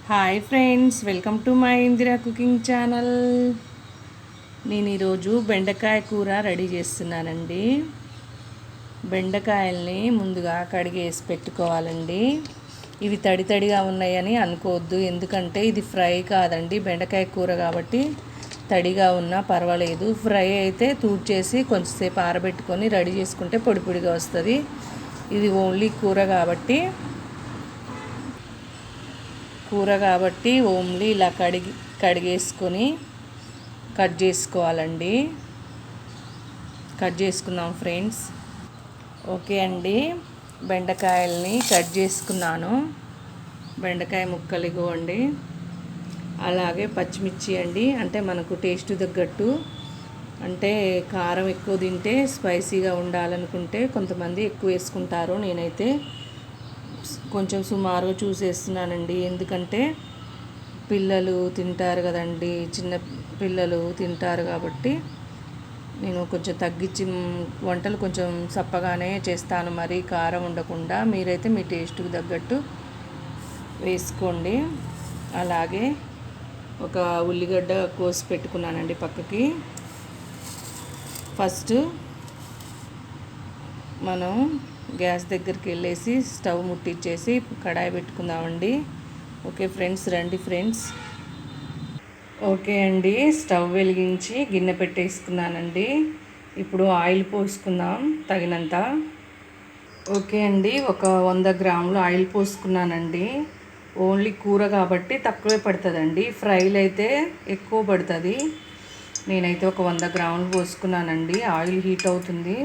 Hi friends, welcome to my Indira cooking channel. నేను ఈరోజు బెండకాయ కూర రెడీ చేస్తున్నానండి. బెండకాయల్ని ముందుగా కడిగేసి పెట్టుకోవాలండి. ఇవి తడి తడిగా ఉన్నాయని అనుకోవద్దు, ఎందుకంటే ఇది ఫ్రై కాదండి, బెండకాయ కూర కాబట్టి తడిగా ఉన్నా పర్వాలేదు. ఫ్రై అయితే తూడ్చేసి కొంచెంసేపు ఆరబెట్టుకొని రెడీ చేసుకుంటే పొడి పొడిగా వస్తుంది. ఇది ఓన్లీ కూర కాబట్టి ఓన్లీ ఇలా కడిగేసుకొని కట్ చేసుకోవాలండి. కట్ చేసుకుందాం ఫ్రెండ్స్. ఓకే అండి, బెండకాయల్ని కట్ చేసుకున్నాను. బెండకాయ ముక్కలు ఇవ్వండి. అలాగే పచ్చిమిర్చి అండి, అంటే మనకు టేస్ట్ తగ్గట్టు, అంటే కారం ఎక్కువ తింటే స్పైసీగా ఉండాలనుకుంటే కొంతమంది ఎక్కువ వేసుకుంటారు. నేనైతే కొంచెం సుమారుగా చూసేస్తున్నానండి, ఎందుకంటే పిల్లలు తింటారు కదండి, చిన్న పిల్లలు తింటారు కాబట్టి నేను కొంచెం తగ్గించి వంటలు కొంచెం సప్పగానే చేస్తాను, మరీ కారం ఉండకుండా. మీరైతే మీ టేస్ట్కి తగ్గట్టు వేసుకోండి. అలాగే ఒక ఉల్లిగడ్డ కోసి పెట్టుకున్నానండి పక్కకి. ఫస్ట్ మనం గ్యాస్ దగ్గరికి వెళ్ళేసి స్టవ్ ముట్టించేసి కడాయి పెట్టుకుందామండి. ఓకే ఫ్రెండ్స్, రండి ఫ్రెండ్స్. ఓకే అండి, స్టవ్ వెలిగించి గిన్నె పెట్టేసుకున్నానండి. ఇప్పుడు ఆయిల్ పోసుకుందాం తగినంత. ఓకే అండి, ఒక 100 గ్రాములు ఆయిల్ పోసుకున్నానండి. ఓన్లీ కూర కాబట్టి తక్కువే పడుతుందండి, ఫ్రైలు అయితే ఎక్కువ పడుతుంది. నేనైతే ఒక 100 గ్రాములు పోసుకున్నానండి. ఆయిల్ హీట్ అవుతుంది.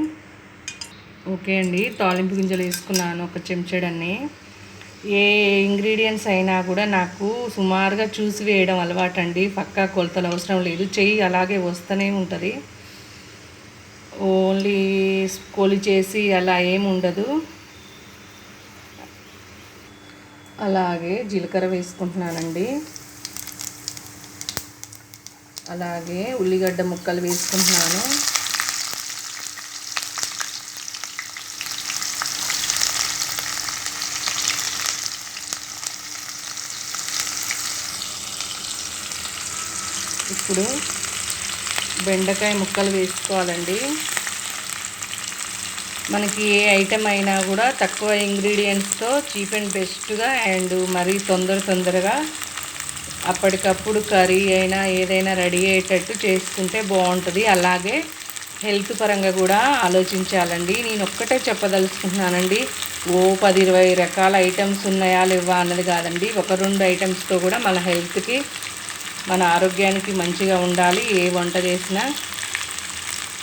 ఓకే అండి, తాలింపు గింజలు వేసుకున్నాను ఒక చెంచాడన్ని. ఏ ఇంగ్రీడియంట్స్ అయినా కూడా నాకు సుమారుగా చూసి వేయడం అలవాటండి, పక్కా కొలతలు అవసరం లేదు. చెయ్యి అలాగే వస్తూనే ఉంటుంది, ఓన్లీ కొలిచేసి అలా ఏమి ఉండదు. అలాగే జీలకర్ర వేసుకుంటున్నానండి. అలాగే ఉల్లిగడ్డ ముక్కలు వేసుకుంటున్నాను. ఇప్పుడు బెండకాయ ముక్కలు వేసుకోవాలండి. మనకి ఏ ఐటెం అయినా కూడా తక్కువ ఇంగ్రీడియంట్స్తో చీప్ అండ్ బెస్ట్గా అండ్ మరీ తొందరగా అప్పటికప్పుడు కర్రీ అయినా ఏదైనా రెడీ అయ్యేటట్టు చేసుకుంటే బాగుంటుంది. అలాగే హెల్త్ పరంగా కూడా ఆలోచించాలండి. నేను ఒక్కటే చెప్పదలుచుకుంటున్నానండి, ఓ 10-20 రకాల ఐటమ్స్ ఉన్నాయా లేవా అన్నది కాదండి. 1-2 ఐటమ్స్తో కూడా మన హెల్త్కి, మన ఆరోగ్యానికి మంచిగా ఉండాలి. ఏ వంట చేసినా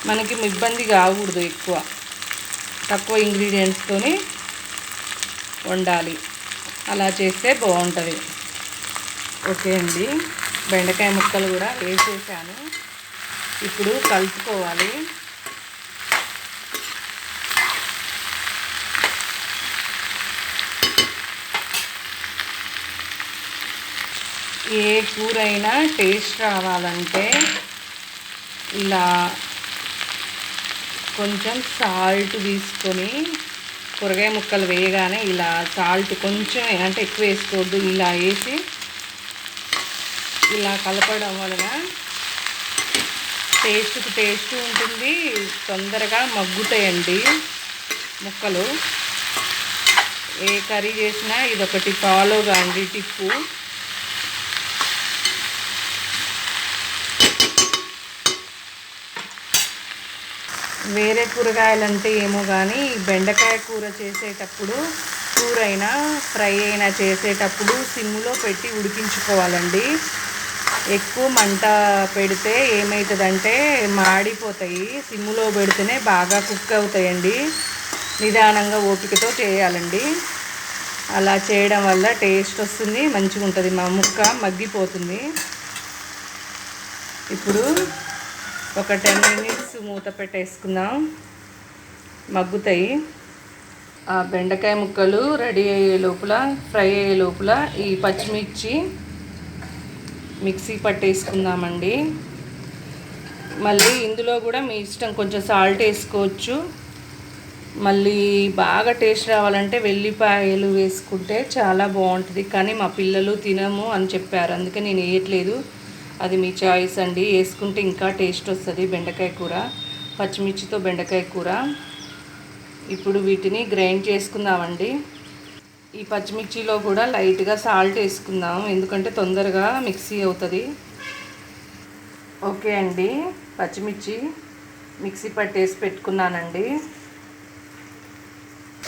మనకి ఇబ్బంది కాకూడదు, తక్కువ ఇంగ్రీడియంట్స్తోనే వండాలి. అలా చేస్తే బాగుంటుంది. ఓకే అండి, బెండకాయ ముక్కలు కూడా వేసేసాను. ఇప్పుడు కలుపుకోవాలి. ఏ కూర అయినా టేస్ట్ రావాలంటే ఇలా కొంచెం సాల్ట్ తీసుకొని, కూరగాయ ముక్కలు వేయగానే ఇలా సాల్ట్ కొంచెం, అంటే ఎక్కువ వేసుకోవద్దు, ఇలా వేసి ఇలా కలపడం వలన టేస్ట్ ఉంటుంది, తొందరగా మగ్గుతాయండి ముక్కలు. ఏ కర్రీ చేసినా ఇదొకటి ఫాలో కాండి టిప్పు. వేరే కూరగాయలంటే ఏమో కానీ బెండకాయ కూర చేసేటప్పుడు, కూర అయినా ఫ్రై అయినా చేసేటప్పుడు సిమ్లో పెట్టి ఉడికించుకోవాలండి. ఎక్కువ మంట పెడితే ఏమవుతుందంటే మాడిపోతాయి. సిమ్లో పెడితేనే బాగా కుక్ అవుతాయండి. నిదానంగా ఓపికతో చేయాలండి. అలా చేయడం వల్ల టేస్ట్ వస్తుంది, మంచిగా ఉంటుంది, మా ముక్క మగ్గిపోతుంది. ఇప్పుడు ఒక 10 మినిట్స్ మూత పెట్టేసుకుందాం, మగ్గుతాయి. ఆ బెండకాయ ముక్కలు రెడీ అయ్యే లోపల, ఫ్రై అయ్యే లోపల ఈ పచ్చిమిర్చి మిక్సీ పట్టేసుకుందామండి. మళ్ళీ ఇందులో కూడా మీ ఇష్టం, కొంచెం సాల్ట్ వేసుకోవచ్చు. మళ్ళీ బాగా టేస్ట్ రావాలంటే వెల్లిపాయలు వేసుకుంటే చాలా బాగుంటుంది. కానీ మా పిల్లలు తినము అని చెప్పారు, అందుకే నేను వేయట్లేదు. అది మీ చాయిస్ అండి. వేసుకుంటే ఇంకా టేస్ట్ వస్తుంది బెండకాయ కూర, పచ్చిమిర్చితో బెండకాయ కూర. ఇప్పుడు వీటిని గ్రైండ్ చేసుకుందామండి. ఈ పచ్చిమిర్చిలో కూడా లైట్గా సాల్ట్ వేసుకుందాం, ఎందుకంటే తొందరగా మిక్సీ అవుతుంది. ఓకే అండి, పచ్చిమిర్చి మిక్సీ పట్టేసి పెట్టుకున్నానండి.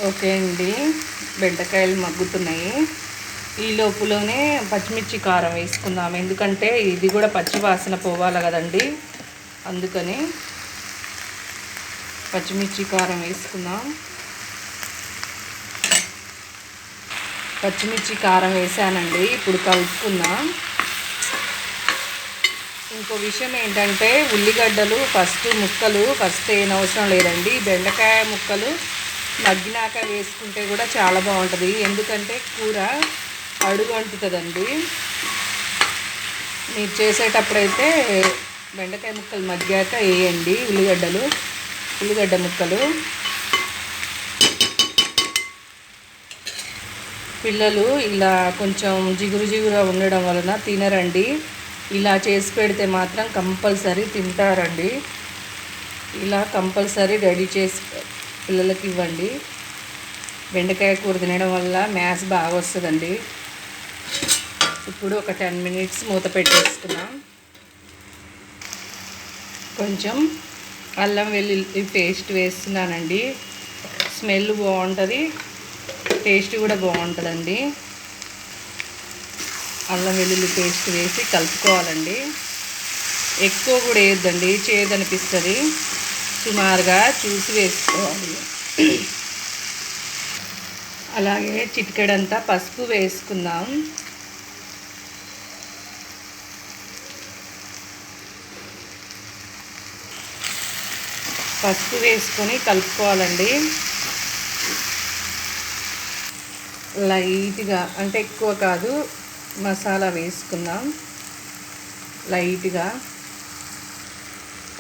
ఓకే అండి, బెండకాయలు మగ్గుతున్నాయి. ఈ లోపులోనే పచ్చిమిర్చి కారం వేసుకుందాం, ఎందుకంటే ఇది కూడా పచ్చి వాసన పోవాలి కదండి, అందుకని పచ్చిమిర్చి కారం వేసుకుందాం. పచ్చిమిర్చి కారం వేసానండి, ఇప్పుడు కలుపుకుందాం. ఇంకో విషయం ఏంటంటే ఉల్లిగడ్డలు ఫస్ట్ వేయనవసరం లేదండి. బెండకాయ ముక్కలు మగ్గినాక వేసుకుంటే కూడా చాలా బాగుంటుంది, ఎందుకంటే కూర అడుగు అంటుతుందండి. మీరు చేసేటప్పుడైతే బెండకాయ ముక్కలు మగ్గాక వేయండి ఉల్లిగడ్డ ముక్కలు. పిల్లలు ఇలా కొంచెం జిగురుగా ఉండడం వలన తినరండి. ఇలా చేసి పెడితే మాత్రం కంపల్సరీ తింటారండి. ఇలా కంపల్సరీ రెడీ చేసి పిల్లలకి ఇవ్వండి. బెండకాయ కూర తినడం వల్ల మ్యాథ్స్ బాగా వస్తుందండి. ఇప్పుడు ఒక 10 మినిట్స్ మూత పెట్టేసుకున్నాం. కొంచెం అల్లం వెల్లుల్లి పేస్ట్ వేస్తున్నానండి, స్మెల్ బాగుంటుంది, టేస్ట్ కూడా బాగుంటుందండి. అల్లం వెల్లుల్లి పేస్ట్ వేసి కలుపుకోవాలండి. ఎక్కువ కూడా వేయొద్దండి, చేదనిపిస్తుంది. సుమారుగా చూసి వేసుకోవాలి. అలాగే చిటికెడంతా పసుపు వేసుకుందాం. పసుపు వేసుకొని కలుపుకోవాలండి. లైట్గా, అంటే ఎక్కువ కాదు, మసాలా వేసుకుందాం లైట్గా.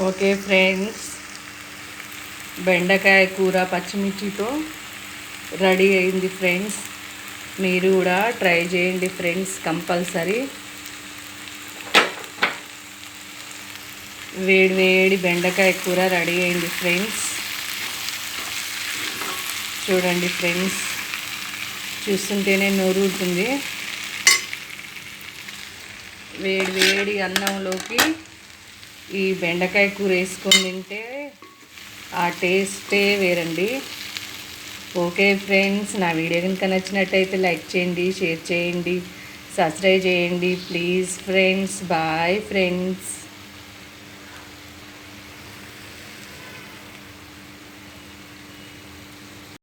ఓకే ఫ్రెండ్స్, బెండకాయ కూర పచ్చిమిర్చితో రెడీ అయింది ఫ్రెండ్స్. మీరు కూడా ట్రై చేయండి ఫ్రెండ్స్, కంపల్సరీ. వేడి బెండకాయ కూర రెడీ అయింది ఫ్రెండ్స్. చూడండి ఫ్రెండ్స్, చూస్తుంటేనే నోరు ఊరుతుంది. వేడి అన్నంలోకి ఈ బెండకాయ కూర వేసుకొని తింటే ఆ టేస్టే వేరండి. ఓకే ఫ్రెండ్స్, నా వీడియో కనుక నచ్చినట్టయితే లైక్ చేయండి, షేర్ చేయండి, సబ్స్క్రైబ్ చేయండి ప్లీజ్ ఫ్రెండ్స్. Bye friends.